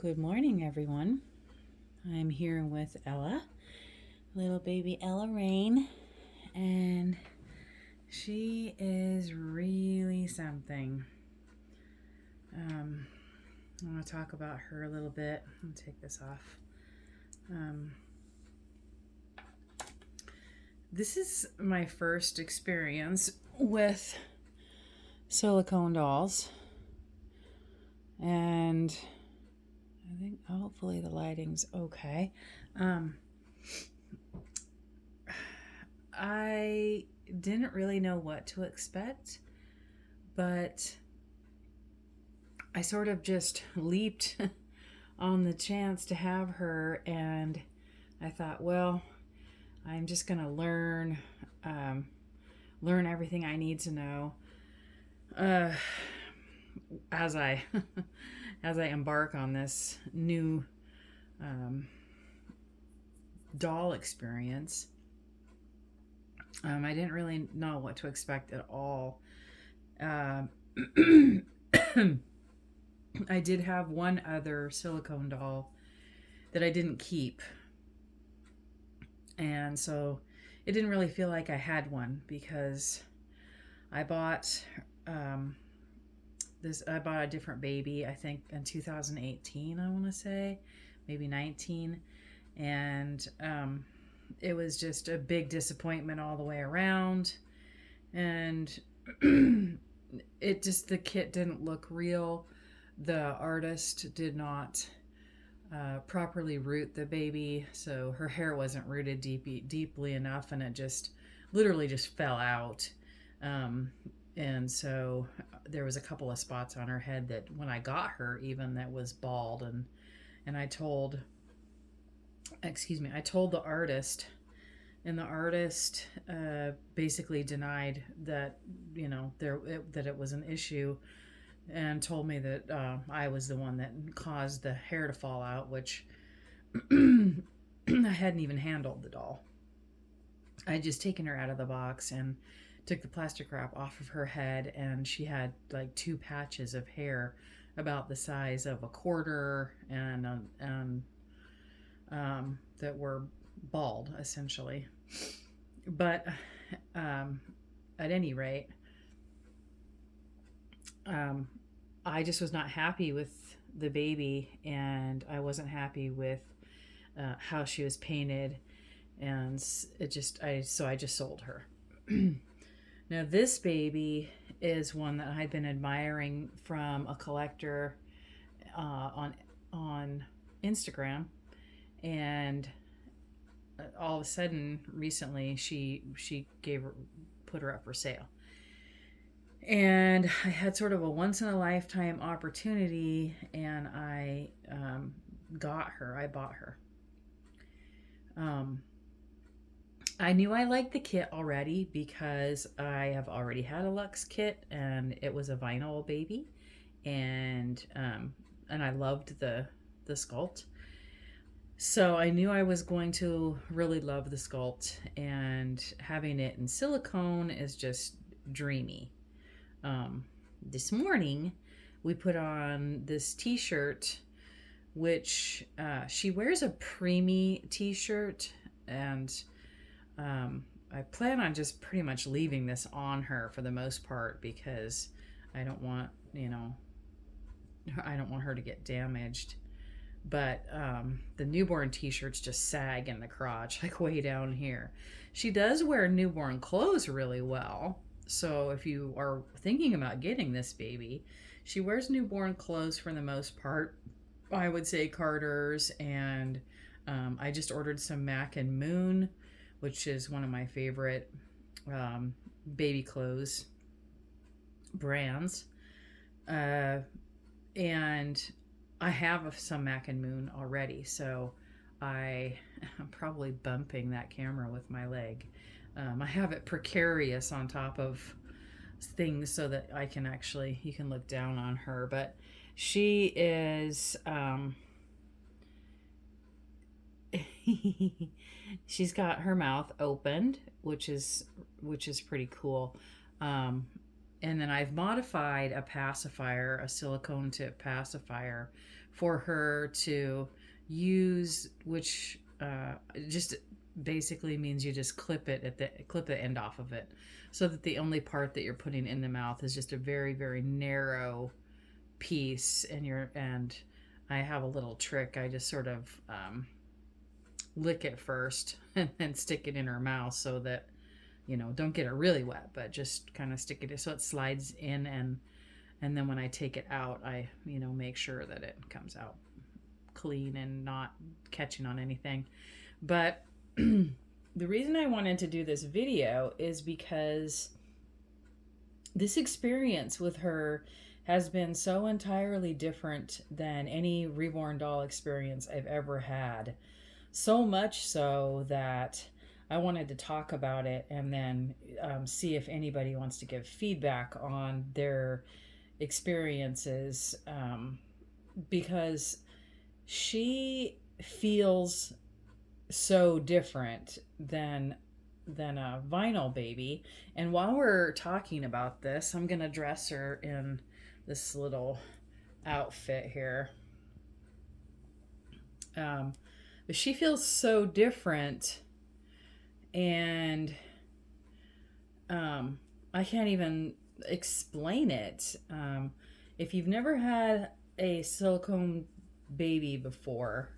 Good morning, everyone. I'm here with Ella, little baby Ella Rain, and she is really something. I want to talk about her a little bit. I'll take this off. This is my first experience with silicone dolls, and I think hopefully the lighting's okay. I didn't really know what to expect, but I sort of just leaped on the chance to have her, and I thought, well, I'm just gonna learn everything I need to know as I as I embark on this new doll experience. I didn't really know what to expect at all. I did have one other silicone doll that I didn't keep, and so it didn't really feel like I had one because I bought I bought a different baby, I think in 2018, I want to say, maybe 19, and it was just a big disappointment all the way around, and the kit didn't look real. The artist did not properly root the baby, so her hair wasn't rooted deeply enough, and it just literally just fell out. And so there was a couple of spots on her head that when I got her, even, that was bald, and I told the artist, and the artist basically denied that that it was an issue, and told me that I was the one that caused the hair to fall out, which I hadn't even handled the doll. I had just taken her out of the box and took the plastic wrap off of her head, and she had like two patches of hair about the size of a quarter, and that were bald essentially. But at any rate, I just was not happy with the baby, and I wasn't happy with how she was painted, and I just sold her. Now this baby is one that I'd been admiring from a collector on Instagram, and all of a sudden recently she put her up for sale, and I had sort of a once in a lifetime opportunity, and I bought her. I knew I liked the kit already because I have already had a Luxe kit, and it was a vinyl baby, and I loved the sculpt. So I knew I was going to really love the sculpt, and having it in silicone is just dreamy. This morning we put on this t-shirt, which she wears a preemie t-shirt, and I plan on just pretty much leaving this on her for the most part, because I don't want her to get damaged. But the newborn t-shirts just sag in the crotch, like way down here. She does wear newborn clothes really well, so if you are thinking about getting this baby, she wears newborn clothes for the most part. I would say Carter's, and I just ordered some Mac and Moon, which is one of my favorite baby clothes brands. And I have some Mac and Moon already, so I'm probably bumping that camera with my leg. I have it precarious on top of things so that you can look down on her. But she is she's got her mouth opened, which is pretty cool. And then I've modified a silicone tip pacifier for her to use, which just basically means you just clip the end off of it, so that the only part that you're putting in the mouth is just a very, very narrow piece. And I have a little trick. I just sort of lick it first and then stick it in her mouth, so that, don't get it really wet, but just kind of stick it so it slides in. And then when I take it out, I make sure that it comes out clean and not catching on anything. But the reason I wanted to do this video is because this experience with her has been so entirely different than any reborn doll experience I've ever had. So much so that I wanted to talk about it, and then see if anybody wants to give feedback on their experiences, because she feels so different than a vinyl baby. And while we're talking about this, I'm gonna dress her in this little outfit here. But she feels so different, and I can't even explain it. If you've never had a silicone baby before,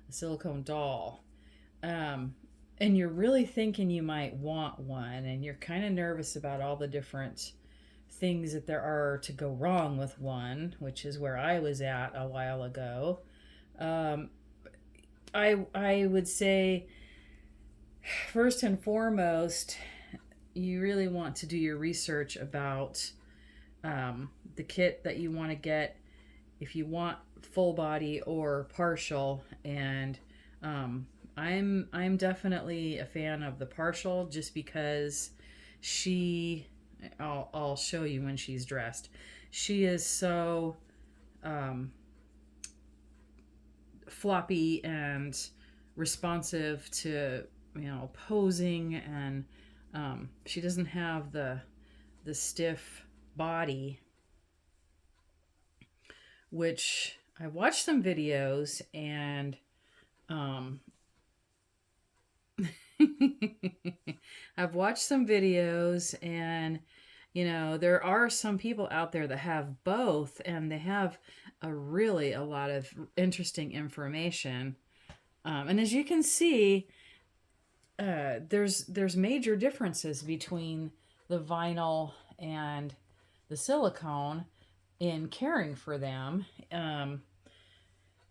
a silicone doll, and you're really thinking you might want one, and you're kind of nervous about all the different things that there are to go wrong with one, which is where I was at a while ago, I would say, first and foremost, you really want to do your research about the kit that you want to get, if you want full body or partial. And I'm definitely a fan of the partial, just because I'll show you when she's dressed. She is so floppy and responsive to posing, and she doesn't have the stiff body, which I watched some videos, and I've watched some videos, and there are some people out there that have both, and they have a lot of interesting information. And as you can see, there's major differences between the vinyl and the silicone in caring for them.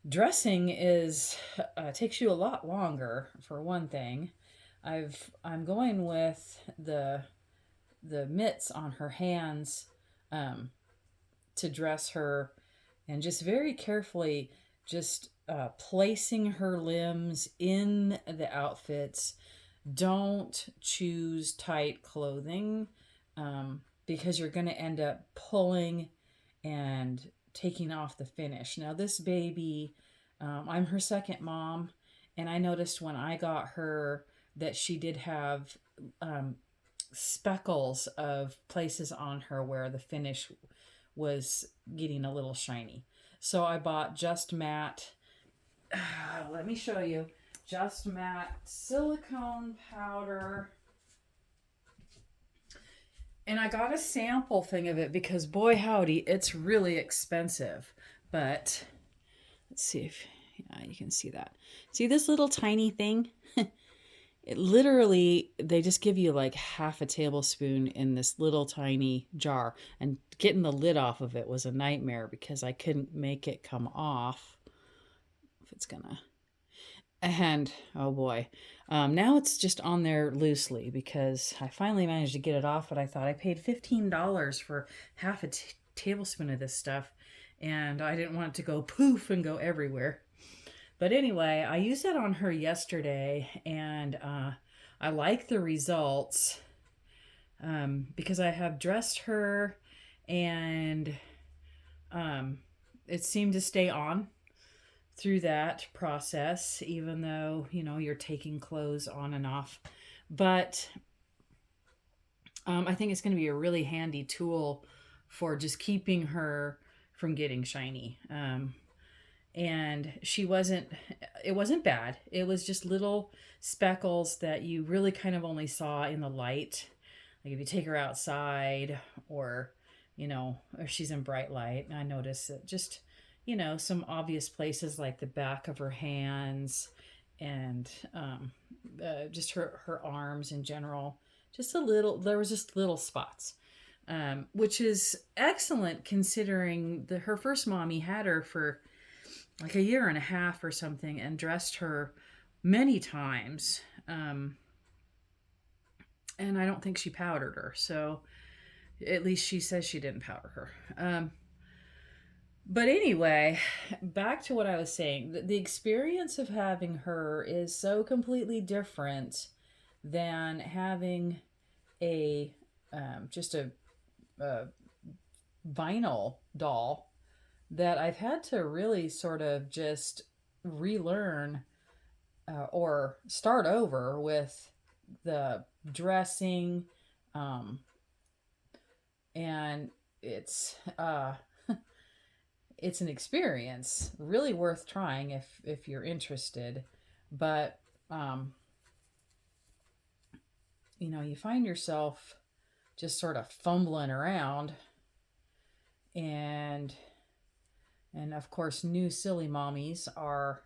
Dressing takes you a lot longer, for one thing. I'm going with the mitts on her hands to dress her, and just very carefully just placing her limbs in the outfits. Don't choose tight clothing, because you're going to end up pulling and taking off the finish. Now, this baby, I'm her second mom, and I noticed when I got her that she did have speckles of places on her where the finish was getting a little shiny. So I bought Just Matte, let me show you, Just Matte silicone powder. And I got a sample thing of it because, boy howdy, it's really expensive. But let's see if you can see that. See this little tiny thing? It literally, they just give you like half a tablespoon in this little tiny jar. And getting the lid off of it was a nightmare because I couldn't make it come off. If it's gonna... And, oh boy, now it's just on there loosely because I finally managed to get it off, but I thought I paid $15 for half a tablespoon of this stuff, and I didn't want it to go poof and go everywhere. But anyway, I used that on her yesterday, and I like the results because I have dressed her, and it seemed to stay on through that process, even though, you're taking clothes on and off. But I think it's going to be a really handy tool for just keeping her from getting shiny. and it wasn't bad. It was just little speckles that you really kind of only saw in the light. Like if you take her outside, or or she's in bright light, and I notice that just some obvious places like the back of her hands, and just her arms in general. Just a little, there was just little spots, which is excellent considering her first mommy had her for like a year and a half or something, and dressed her many times. And I don't think she powdered her. So at least she says she didn't powder her. But anyway, back to what I was saying. The experience of having her is so completely different than having a just a vinyl doll, that I've had to really sort of just relearn, or start over with the dressing, and it's an experience really worth trying if you're interested. But you find yourself just sort of fumbling around, and of course new silly mommies are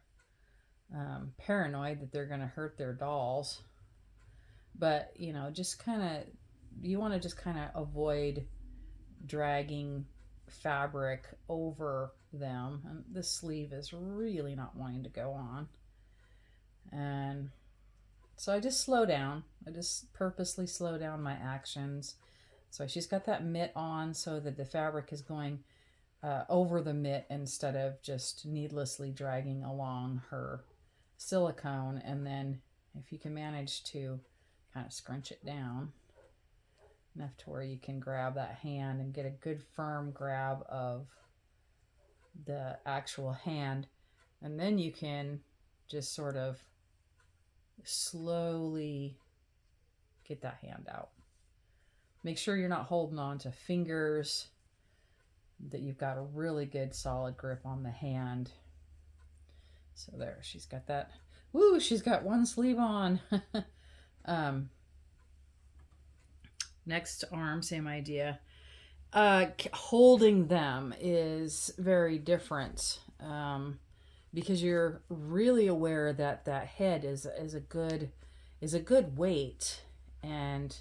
paranoid that they're going to hurt their dolls. But just kind of, you want to just kind of avoid dragging fabric over them, and the sleeve is really not wanting to go on. And so I just slow down. I just purposely slow down my actions. So she's got that mitt on so that the fabric is going over the mitt instead of just needlessly dragging along her silicone. And then if you can manage to kind of scrunch it down enough to where you can grab that hand and get a good firm grab of the actual hand, and then you can just sort of slowly get that hand out. Make sure you're not holding on to fingers, that you've got a really good solid grip on the hand. So there, she's got that. Woo, she's got one sleeve on. Next arm, same idea. Holding them is very different, because you're really aware that that head is a good weight, and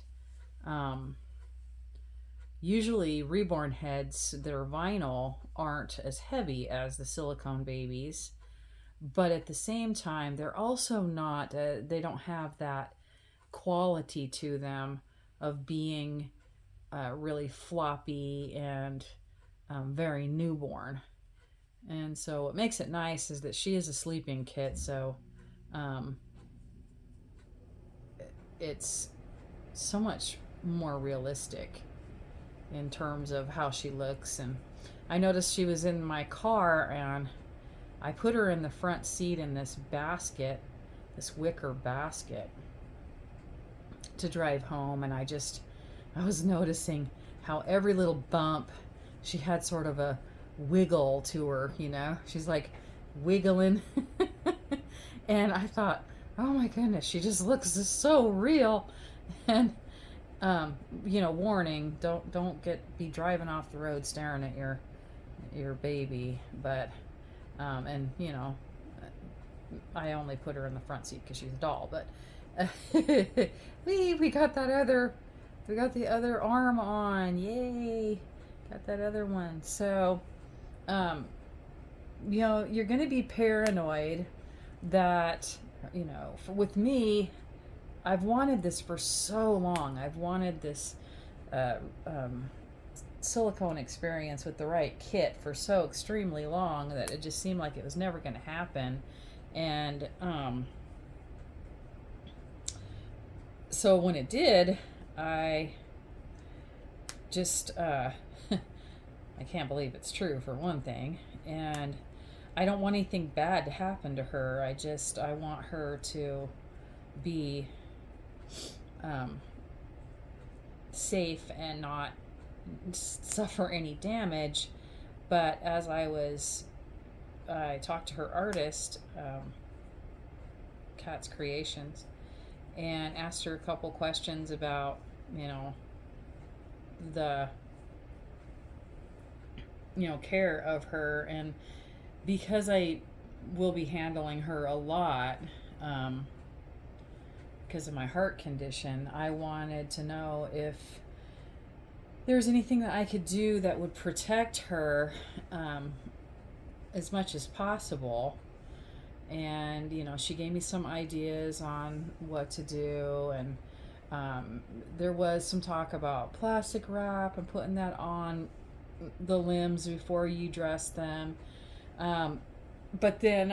usually reborn heads that are vinyl aren't as heavy as the silicone babies, but at the same time they're also not. They don't have that quality to them of being really floppy and very newborn. And so what makes it nice is that she is a sleeping kit, so it's so much more realistic in terms of how she looks. And I noticed she was in my car, and I put her in the front seat in this basket, this wicker basket, to drive home. And I was noticing how every little bump, she had sort of a wiggle to her, she's like wiggling. And I thought, oh my goodness, she just looks so real. And warning, don't be driving off the road staring at your baby. But and I only put her in the front seat because she's a doll. But we got the other arm on. Yay, got that other one. So you're going to be paranoid that with me, I've wanted this for so long. I've wanted this silicone experience with the right kit for so extremely long that it just seemed like it was never going to happen. And so when it did, I just I can't believe it's true, for one thing. And I don't want anything bad to happen to her. I want her to be safe and not suffer any damage. But as I was I talked to her artist, Cat's Creations, and asked her a couple questions about, you know, the, care of her. And because I will be handling her a lot, um, because of my heart condition, I wanted to know if there's anything that I could do that would protect her, as much as possible. And she gave me some ideas on what to do. And there was some talk about plastic wrap and putting that on the limbs before you dress them. um, but then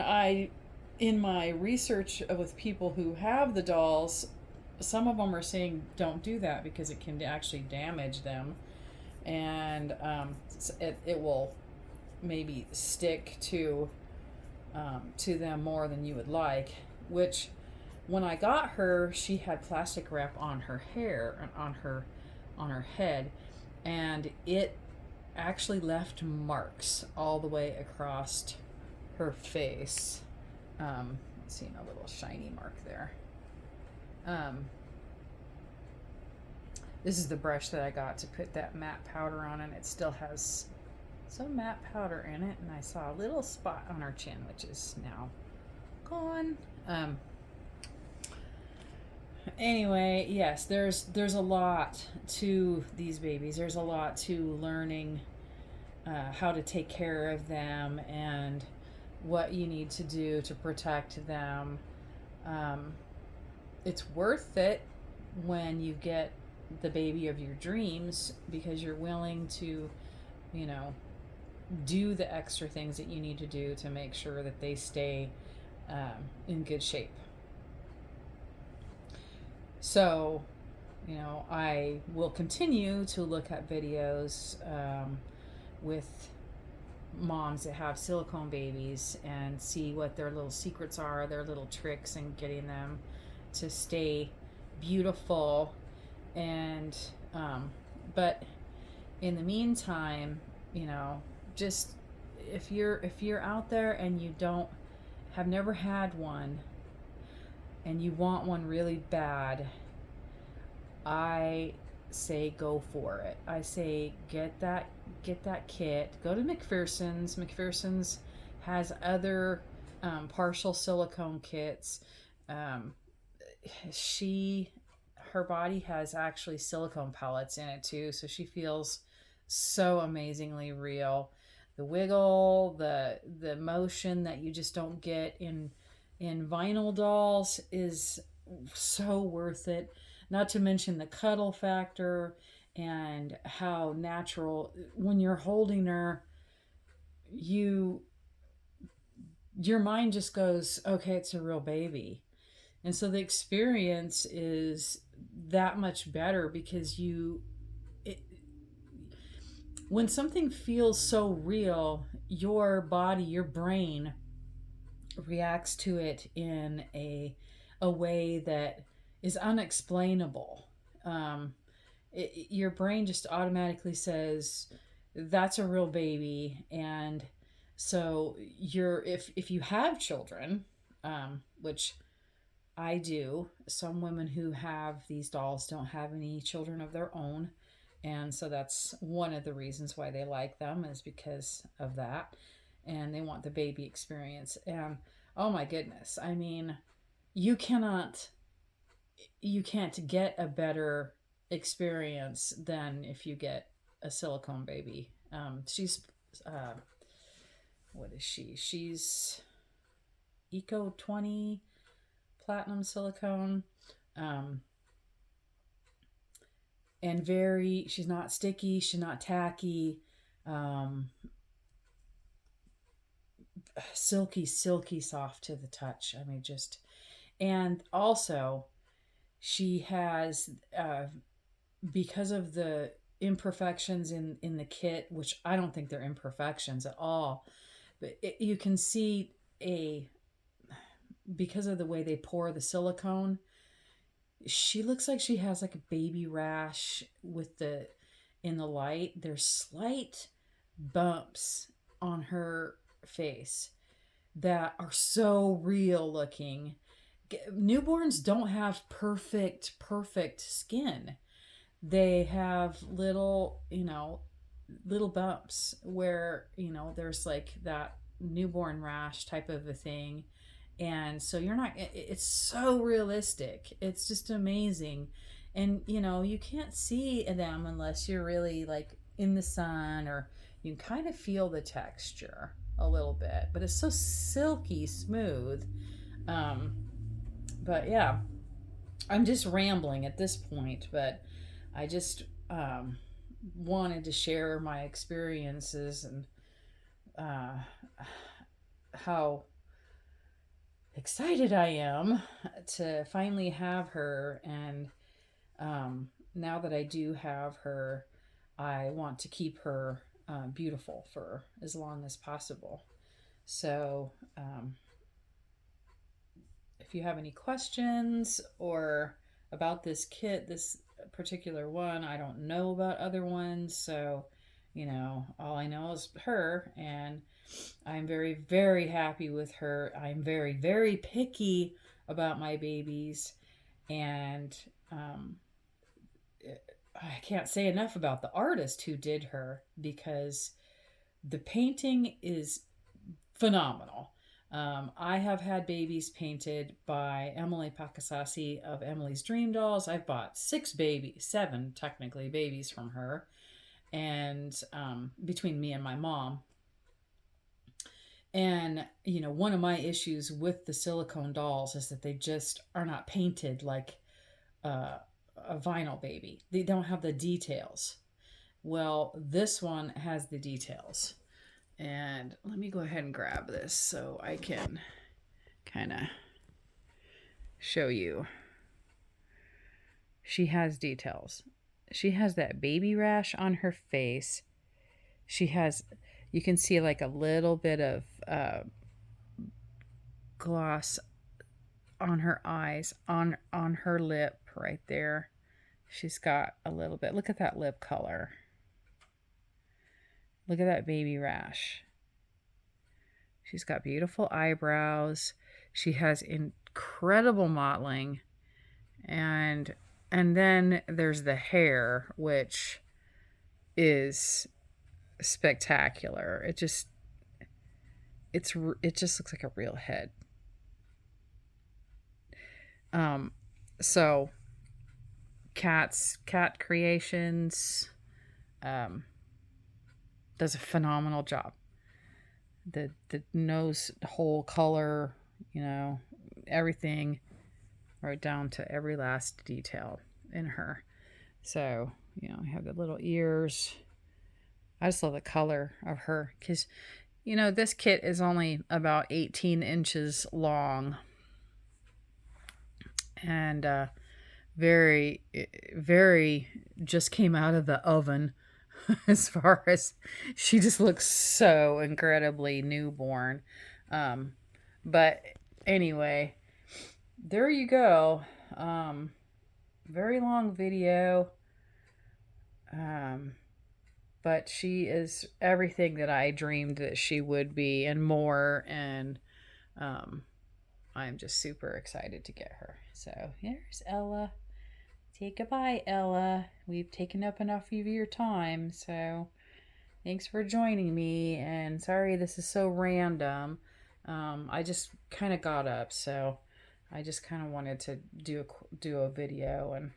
in my research with people who have the dolls, some of them are saying don't do that because it can actually damage them. And it will maybe stick to them more than you would like. Which, when I got her, she had plastic wrap on her hair and on her head, and it actually left marks all the way across her face. Seeing a little shiny mark there. This is the brush that I got to put that matte powder on, and it still has some matte powder in it. And I saw a little spot on her chin, which is now gone. Anyway, yes, there's a lot to these babies. There's a lot to learning how to take care of them and what you need to do to protect them. It's worth it when you get the baby of your dreams, because you're willing to, do the extra things that you need to do to make sure that they stay in good shape. So, I will continue to look at videos with moms that have silicone babies and see what their little secrets are, their little tricks in getting them to stay beautiful. And but in the meantime, just if you're out there and you have never had one and you want one really bad, I say go for it. I say get that kit. Go to McPherson's. McPherson's has other partial silicone kits. Her body has actually silicone pellets in it too, so she feels so amazingly real. The wiggle, the motion that you just don't get in vinyl dolls is so worth it. Not to mention the cuddle factor and how natural when you're holding her, your mind just goes, okay, it's a real baby. And so the experience is that much better because when something feels so real, your body, your brain reacts to it in a way that is unexplainable. Your brain just automatically says that's a real baby. And so if you have children, which I do, some women who have these dolls don't have any children of their own. And so that's one of the reasons why they like them, is because of that. And they want the baby experience. And oh my goodness, I mean, you can't get a better experience than if you get a silicone baby. She's what is she? She's Eco 20 platinum silicone. And she's not sticky, she's not tacky. Silky soft to the touch. I mean, and also she has, because of the imperfections in the kit, which I don't think they're imperfections at all, but you can see because of the way they pour the silicone, she looks like she has like a baby rash in the light. There's slight bumps on her face, that are so real looking. Newborns don't have perfect skin. They have little, little bumps where, there's like that newborn rash type of a thing. And so you're not, it's so realistic. It's just amazing. And, you can't see them unless you're really like in the sun, or you can kind of feel the texture a little bit, but it's so silky smooth. Um, but yeah, I'm just rambling at this point, but I just wanted to share my experiences and uh, how excited I am to finally have her. And now that I do have her, I want to keep her beautiful for as long as possible. So, if you have any questions or about this kit, this particular one, I don't know about other ones. So, all I know is her, and I'm very, very happy with her. I'm very, very picky about my babies, and I can't say enough about the artist who did her, because the painting is phenomenal. I have had babies painted by Emily Pakasasi of Emily's Dream Dolls. I've bought 7 technically babies from her, and between me and my mom. And, one of my issues with the silicone dolls is that they just are not painted like a vinyl baby. They don't have the details. Well, this one has the details. And let me go ahead and grab this so I can kind of show you. She has details. She has that baby rash on her face. She has, you can see like a little bit of gloss on her eyes, on her lip right there. She's got a little bit. Look at that lip color. Look at that baby rash. She's got beautiful eyebrows. She has incredible mottling. And then there's the hair, which is spectacular. It just looks like a real head. So Cat Creations does a phenomenal job. The nose hole color, everything, right down to every last detail in her. So, I have the little ears. I just love the color of her, because, this kit is only about 18 inches long, and very, very just came out of the oven. As far as, she just looks so incredibly newborn. But anyway, there you go. Very long video. But she is everything that I dreamed that she would be and more. And I'm just super excited to get her. So here's Ella. Say goodbye, Ella. We've taken up enough of your time, so thanks for joining me. And sorry this is so random. I just kind of got up, so I just kind of wanted to do a video and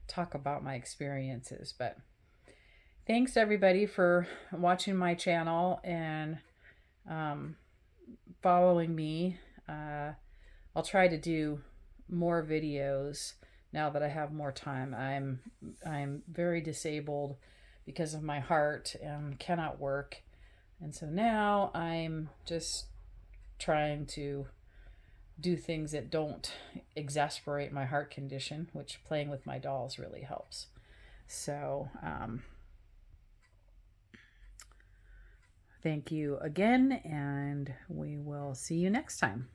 talk about my experiences. But thanks everybody for watching my channel and following me. I'll try to do more videos now that I have more time. I'm very disabled because of my heart and cannot work. And so now I'm just trying to do things that don't exasperate my heart condition, which playing with my dolls really helps. So, thank you again, and we will see you next time.